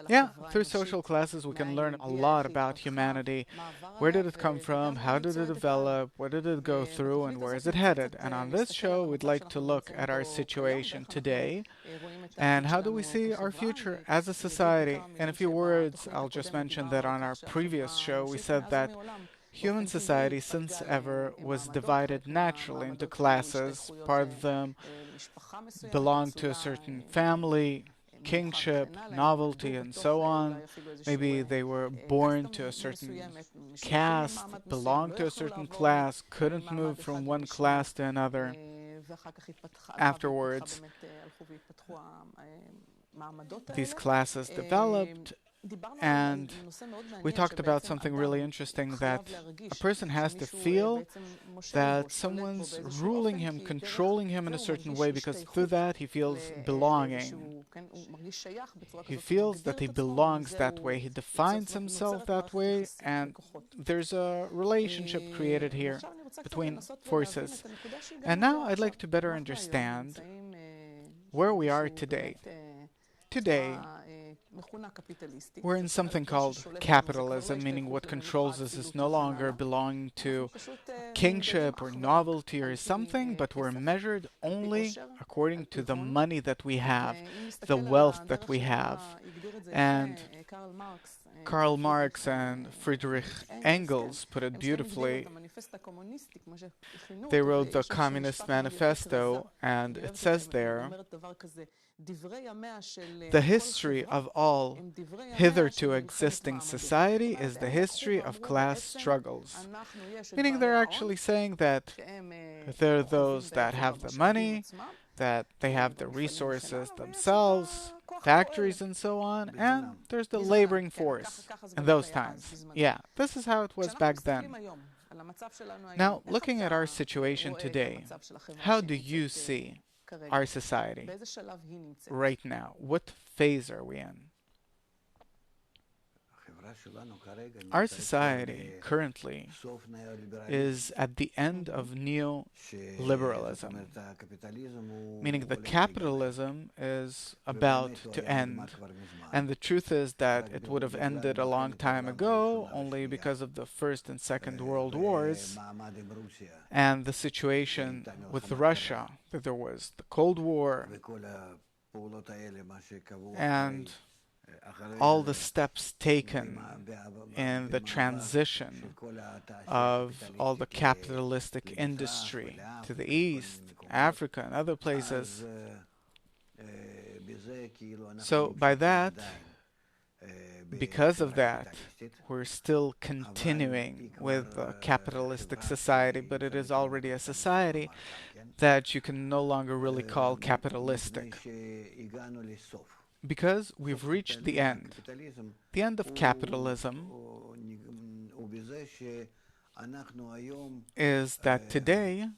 Yeah, through social classes we can learn a lot about humanity. Where did it come from? How did it develop? What did it go through? And where is it headed? And on this show, we'd like to look at our situation today and how do we see our future as a society. In a few words, I'll just mention that on our previous show, we said that human society, since ever, was divided naturally into classes. Part of them belonged to a certain family, kingship, novelty, and so on. Maybe they were born to a certain caste, belonged to a certain class, couldn't move from one class to another. Afterwards, these classes developed, and we talked about something really interesting, that a person has to feel that someone's ruling him, controlling him in a certain way, because through that he feels belonging. He feels that he belongs that way, he defines himself that way, and there's a relationship created here between forces. And now I'd like to better understand where we are today. Today, we're in something called capitalism, meaning what controls us is no longer belonging to kingship or novelty or something, but we're measured only according to the money that we have, the wealth that we have. And Karl Marx and Friedrich Engels put it beautifully. They wrote the Communist Manifesto, and it says there, the history of all hitherto existing society is the history of class struggles. Meaning they're actually saying that there are those that have the money, that they have the resources themselves, factories and so on, and there's the laboring force in those times. Yeah, this is how it was back then. Now, looking at our situation today, how do you see our society right now? What phase are we in? Our society currently is at the end of neoliberalism, meaning that capitalism is about to end. And the truth is that it would have ended a long time ago, only because of the First and Second World Wars and the situation with Russia, that there was the Cold War and all the steps taken in the transition of all the capitalistic industry to the East, Africa, and other places. So by that, because of that, we're still continuing with a capitalistic society, but it is already a society that you can no longer really call capitalistic, because we've reached the end. The end of capitalism is that today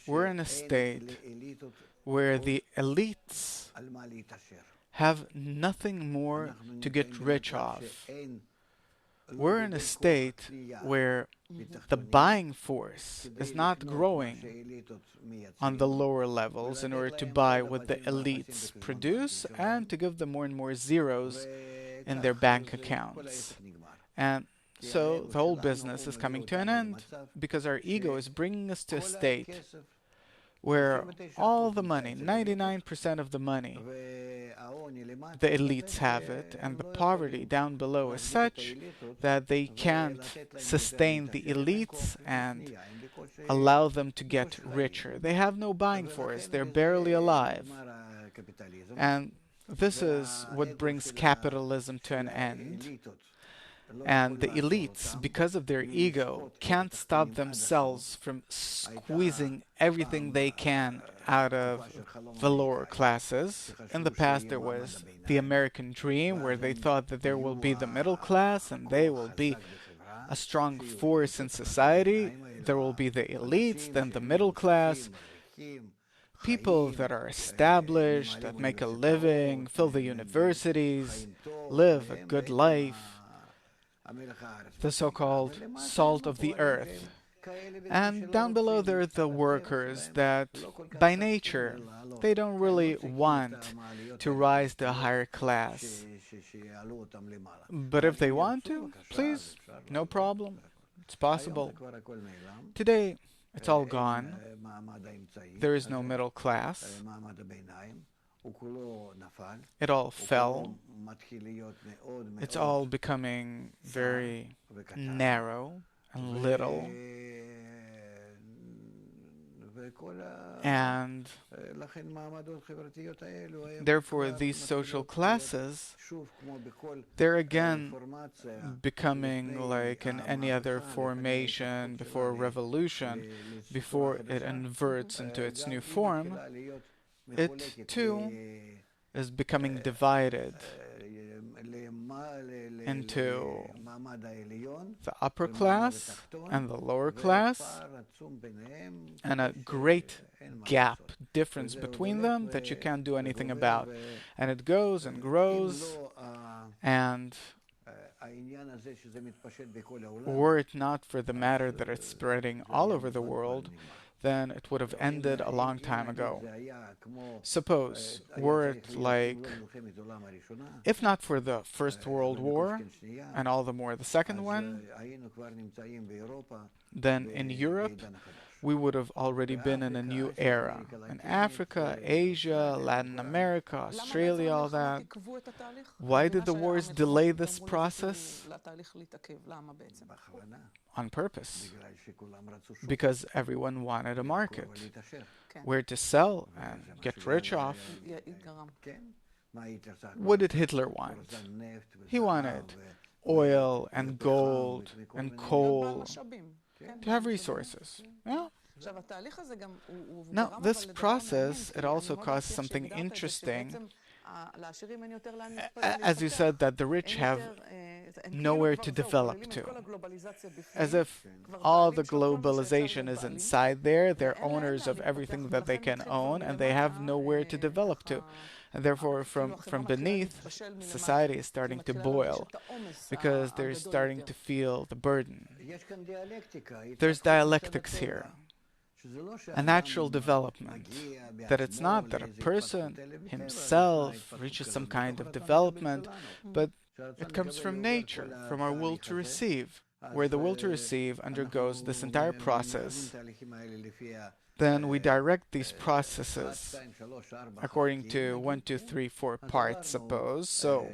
we're in a state where the elites have nothing more to get rich off. We're in a state where the buying force is not growing on the lower levels in order to buy what the elites produce and to give them more and more zeros in their bank accounts. And so the whole business is coming to an end because our ego is bringing us to a state where all the money, 99% of the money, the elites have it, and the poverty down below is such that they can't sustain the elites and allow them to get richer. They have no buying force, they're barely alive. And this is what brings capitalism to an end. And the elites, because of their ego, can't stop themselves from squeezing everything they can out of the lower classes. In the past, there was the American dream, where they thought that there will be the middle class and they will be a strong force in society. There will be the elites, then the middle class, people that are established, that make a living, fill the universities, live a good life, the so-called salt of the earth. And down below there are the workers that, by nature, they don't really want to rise to a higher class. But if they want to, please, no problem. It's possible. Today, it's all gone. There is no middle class. It all fell. It's all becoming very narrow and little. And therefore these social classes, they're again becoming like in any other formation before a revolution, before it inverts into its new form. It too is becoming divided into the upper class and the lower class, and a great gap, difference between them that you can't do anything about. And it goes and grows, and were it not for the matter that it's spreading all over the world, then it would have ended a long time ago. Suppose, were it like, if not for the First World War, and all the more the second one, then in Europe, we would have already been in a new era. In Africa, Asia, Latin America, Australia, all that. Why did the wars delay this process? On purpose. Because everyone wanted a market where to sell and get rich off. What did Hitler want? He wanted oil and gold and coal, to have resources. Yeah. Now, this process, it also caused something interesting. As you said, that the rich have nowhere to develop to. As if all the globalization is inside there, they're owners of everything that they can own, and they have nowhere to develop to. And therefore, from beneath, society is starting to boil, because they're starting to feel the burden. There's dialectics here. A natural development. That it's not that a person himself reaches some kind of development, but it comes from nature, from our will to receive, where the will to receive undergoes this entire process. Then we direct these processes according to 1, 2, 3, 4 parts, suppose. So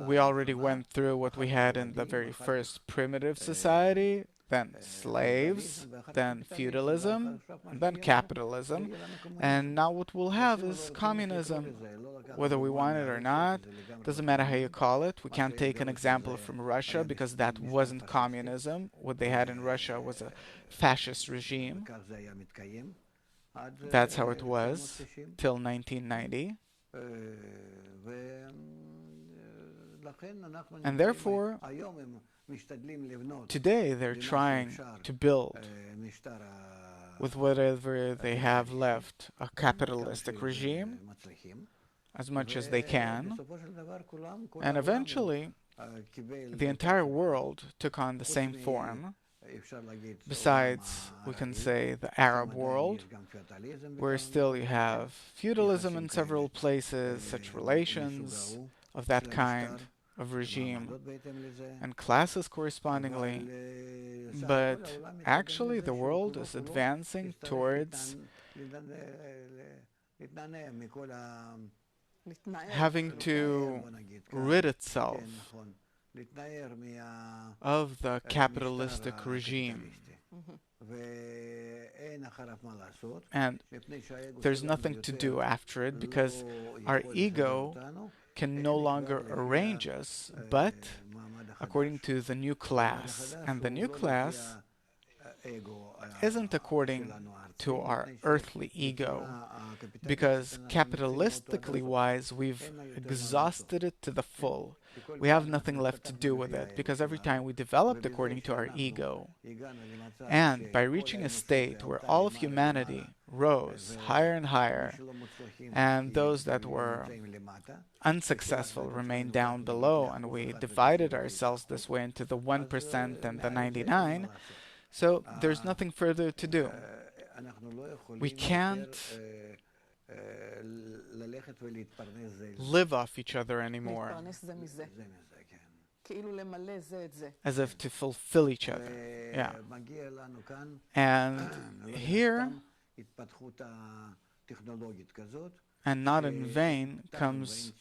we already went through what we had in the very first primitive society, then slaves, then feudalism, and then capitalism. And now what we'll have is communism. Whether we want it or not, doesn't matter how you call it. We can't take an example from Russia because that wasn't communism. What they had in Russia was a fascist regime. That's how it was till 1990. And therefore, today they're trying to build, with whatever they have left, a capitalistic regime as much as they can. And eventually, the entire world took on the same form. Besides, we can say the Arab world, where still you have feudalism in several places, such relations of that kind of regime, and classes correspondingly. But actually, the world is advancing towards having to rid itself of the capitalistic regime. And there's nothing to do after it, because our ego can no longer arrange us, but according to the new class. And the new class isn't according to our earthly ego, because capitalistically wise, we've exhausted it to the full. We have nothing left to do with it, because every time we developed according to our ego. And by reaching a state where all of humanity rose higher and higher, and those that were unsuccessful remained down below, and we divided ourselves this way into the 1% and the 99, so there's nothing further to do. We can't live off each other anymore, as if to fulfill each other. Yeah. And here, and not in vain, comes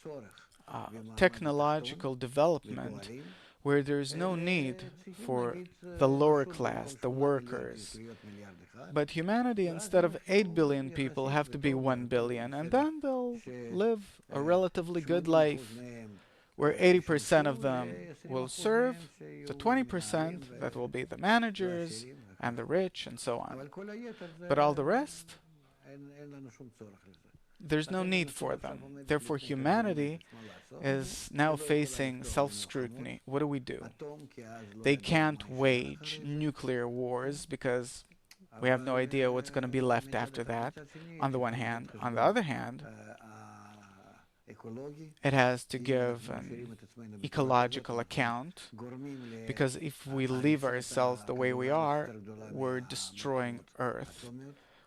technological development, where there's no need for the lower class, the workers. But humanity, instead of 8 billion people, have to be 1 billion, and then they'll live a relatively good life, where 80% of them will serve the 20% that will be the managers and the rich and so on. But all the rest, there's no need for them. Therefore, humanity is now facing self-scrutiny. What do? They can't wage nuclear wars because we have no idea what's going to be left after that, on the one hand. On the other hand, it has to give an ecological account, because if we leave ourselves the way we are, we're destroying Earth.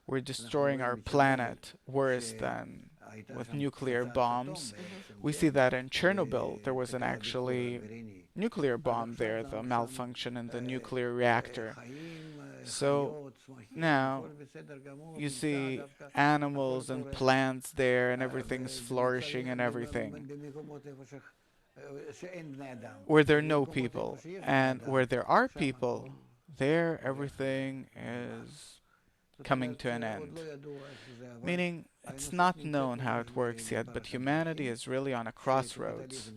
We're destroying our planet worse than with nuclear bombs. We see that in Chernobyl. There was an actually nuclear bomb there, the malfunction in the nuclear reactor. So now you see animals and plants there, and everything's flourishing and everything. Where there are no people, and where there are people, there everything is coming to an end. Meaning, it's not known how it works yet, but humanity is really on a crossroads.